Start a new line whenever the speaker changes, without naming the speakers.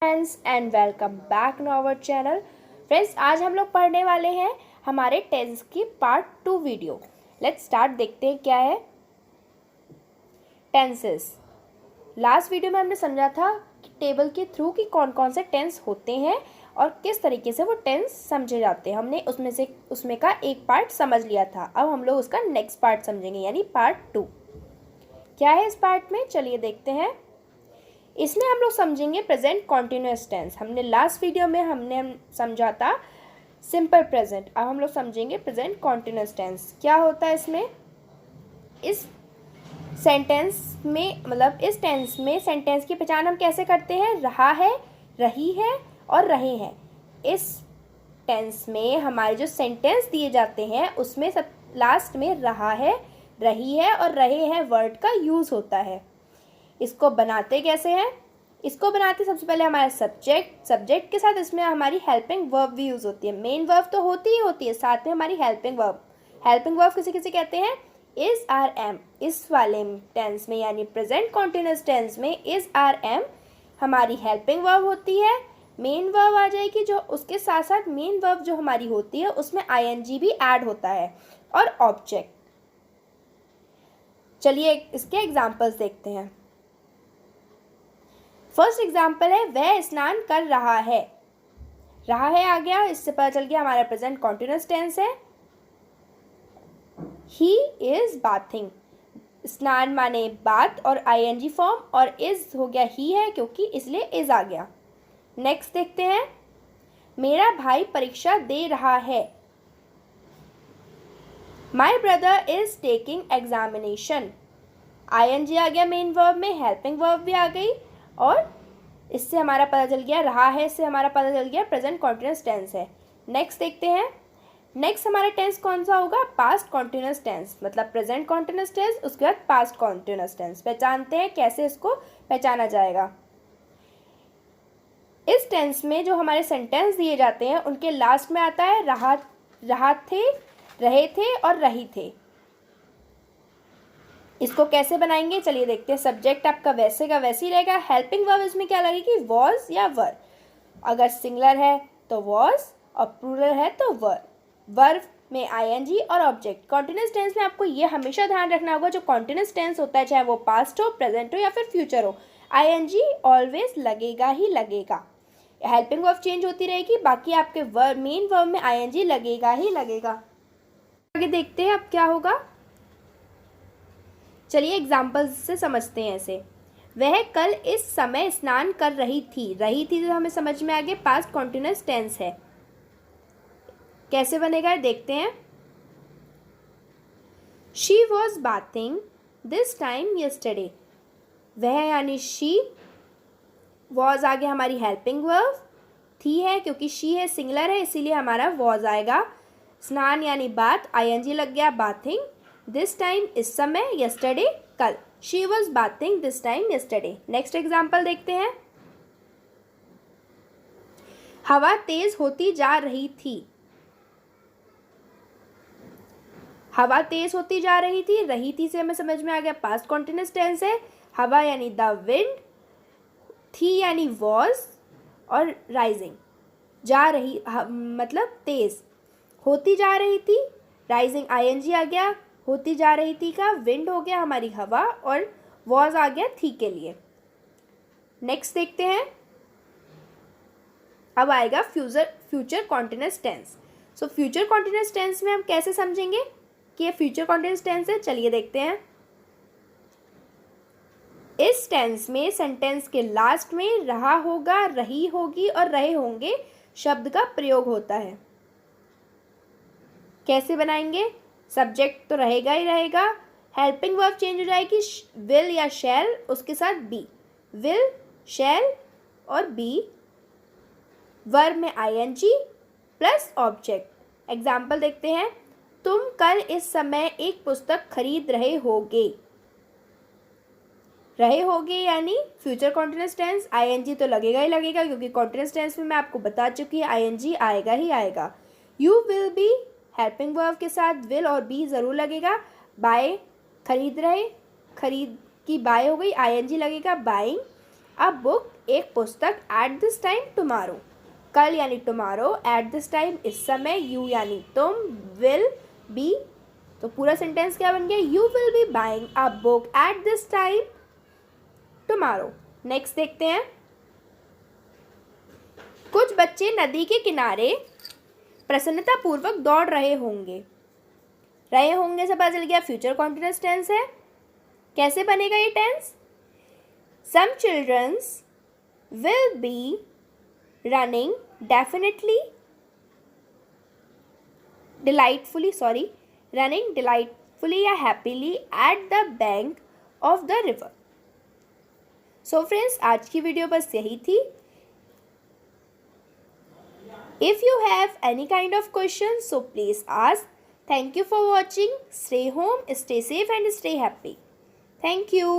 Friends and welcome back to our channel. Friends, आज हम लोग पढ़ने वाले हैं हमारे टेंस की पार्ट 2 वीडियो। Let's start. देखते हैं क्या है टेंसेस। लास्ट वीडियो में हमने समझा था कि टेबल के थ्रू कि कौन कौन से टेंस होते हैं और किस तरीके से वो टेंस समझे जाते हैं। हमने उसमें का एक पार्ट समझ लिया था। अब हम लोग उसका नेक्स्ट पार्ट समझेंगे, यानी पार्ट 2। क्या है इस पार्ट में, चलिए देखते हैं। इसमें हम लोग समझेंगे प्रेजेंट कॉन्टिन्यूअस टेंस। हमने लास्ट वीडियो में हमने समझा था सिंपल प्रेजेंट। अब हम लोग समझेंगे प्रेजेंट कॉन्टिन्यूअस टेंस। क्या होता है इसमें, इस सेंटेंस में, मतलब इस टेंस में सेंटेंस की पहचान हम कैसे करते हैं? रहा है, रही है और रहे हैं। इस टेंस में हमारे जो सेंटेंस दिए जाते हैं उसमें सब लास्ट में रहा है, रही है और रहे हैं वर्ड का यूज़ होता है। इसको बनाते कैसे हैं? इसको बनाते सबसे पहले हमारा सब्जेक्ट के साथ इसमें हमारी हेल्पिंग वर्ब भी यूज़ होती है। मेन वर्ब तो होती ही होती है, साथ में हमारी हेल्पिंग वर्ब किसे किसे कहते हैं? Is are am. इस वाले टेंस में यानी प्रेजेंट कॉन्टिन्यूअस टेंस में इज आर एम हमारी हेल्पिंग वर्ब होती है। मेन वर्ब आ जाएगी, जो उसके साथ साथ मेन वर्ब जो हमारी होती है उसमें आईएनजी भी ऐड होता है, और ऑब्जेक्ट। चलिए इसके एग्जाम्पल्स देखते हैं। फर्स्ट एग्जाम्पल है, वह स्नान कर रहा है। रहा है आ गया, इससे पता चल गया हमारा प्रेजेंट कॉन्टिन्यूअस टेंस है। He is bathing. स्नान माने बात और आईएनजी फॉर्म, और इज हो गया ही है क्योंकि इसलिए इज आ गया। नेक्स्ट देखते हैं, मेरा भाई परीक्षा दे रहा है। My brother is taking examination. ING आ गया मेन वर्ब में, हेल्पिंग वर्ब भी आ गई, और इससे हमारा पता चल गया रहा है, इससे हमारा पता चल गया प्रेजेंट कॉन्टिन्यूअस टेंस है। नेक्स्ट देखते हैं। नेक्स्ट हमारा टेंस कौन सा होगा? Past continuous tense. मतलब प्रेजेंट कॉन्टिन्यूअस टेंस, उसके बाद पास्ट कॉन्टिन्यूअस टेंस। पहचानते हैं कैसे इसको पहचाना जाएगा। इस टेंस में जो हमारे सेंटेंस दिए जाते हैं उनके लास्ट में आता है रहा थे, रहे थे और रही थे। इसको कैसे बनाएंगे, चलिए देखते हैं। सब्जेक्ट आपका वैसे का वैसे ही रहेगा। हेल्पिंग वर्ब इसमें क्या लगेगी? वॉज या वर। अगर सिंगुलर है तो वॉज और प्लूरल है तो वर। वर्ब में आईएनजी और ऑब्जेक्ट। कॉन्टिन्यूअस टेंस में आपको ये हमेशा ध्यान रखना होगा, जो कॉन्टिन्यूअस टेंस होता है चाहे वो पास्ट हो, प्रेजेंट हो या फिर फ्यूचर हो, आईएनजी ऑलवेज लगेगा ही लगेगा। हेल्पिंग वर्ब चेंज होती रहेगी, बाकी आपके मेन वर्ब में आईएनजी लगेगा ही लगेगा। आगे देखते हैं अब क्या होगा। चलिए एग्जाम्पल्स से समझते हैं ऐसे। वह कल इस समय स्नान कर रही थी। रही थी तो हमें समझ में आ गया पास्ट कॉन्टिन्यूअस टेंस है। कैसे बनेगा देखते हैं। She was bathing this time yesterday. वह यानी शी, वॉज आ गया हमारी हेल्पिंग वर्ब, थी है क्योंकि शी है सिंगुलर है इसीलिए हमारा वॉज आएगा। स्नान यानी बात, आईएनजी लग गया, बाथिंग। दिस टाइम इस समय, यस्टरडे कल। She was bathing this time yesterday. Next example देखते हैं। हवा तेज होती जा रही थी। हवा तेज होती जा रही थी, रही थी से हमें समझ में आ गया पास्ट कॉन्टिन्यूअस टेंस है। हवा यानी द विंड, थी यानी वॉज, और राइजिंग जा रही मतलब तेज, होती जा रही थी, राइजिंग आईएनजी आ गया, होती जा रही थी का विंड हो गया हमारी हवा, और वॉज आ गया थी के लिए। नेक्स्ट देखते हैं। अब आएगा future continuous tense. So future continuous tense में हम कैसे समझेंगे कि ये फ्यूचर कॉन्टिन्यूअस टेंस है? चलिए देखते हैं। इस टेंस में सेंटेंस के लास्ट में रहा होगा, रही होगी और रहे होंगे शब्द का प्रयोग होता है। कैसे बनाएंगे? सब्जेक्ट तो रहेगा ही रहेगा, हेल्पिंग वर्ब चेंज हो जाएगी, विल या शैल, उसके साथ बी। विल, शैल और बी। वर्ब में आईएनजी प्लस ऑब्जेक्ट। एग्जाम्पल देखते हैं। तुम कल इस समय एक पुस्तक खरीद रहे होगे। रहे होगे यानी फ्यूचर कॉन्टिन्यूअस टेंस, आईएनजी तो लगेगा ही लगेगा क्योंकि कॉन्टिन्यूअस टेंस में मैं आपको बता चुकी है आईएनजी आएगा ही आएगा। You will be, helping verb के साथ विल और बी ज़रूर लगेगा। बाय, खरीद रहे, खरीद की बाय हो गई, आईएनजी लगेगा बाइंग। अ बुक एक पुस्तक एट दिस टाइम टुमारो। कल यानी टुमारो, एट दिस टाइम इस समय, यू यानी तुम, विल बी, तो पूरा सेंटेंस क्या बन गया? You will be buying a book at this time tomorrow. Next देखते हैं। कुछ बच्चे नदी के किनारे प्रसन्नतापूर्वक दौड़ रहे होंगे। रहे होंगे से पता चल गया फ्यूचर कॉन्टिन्यूअस टेंस है। कैसे बनेगा ये tense? Some childrens will be running definitely running delightfully या happily at the bank of the river. So friends, आज की वीडियो बस यही थी। If you have any kind of questions, so please ask. Thank you for watching. Stay home, stay safe and stay happy. Thank you.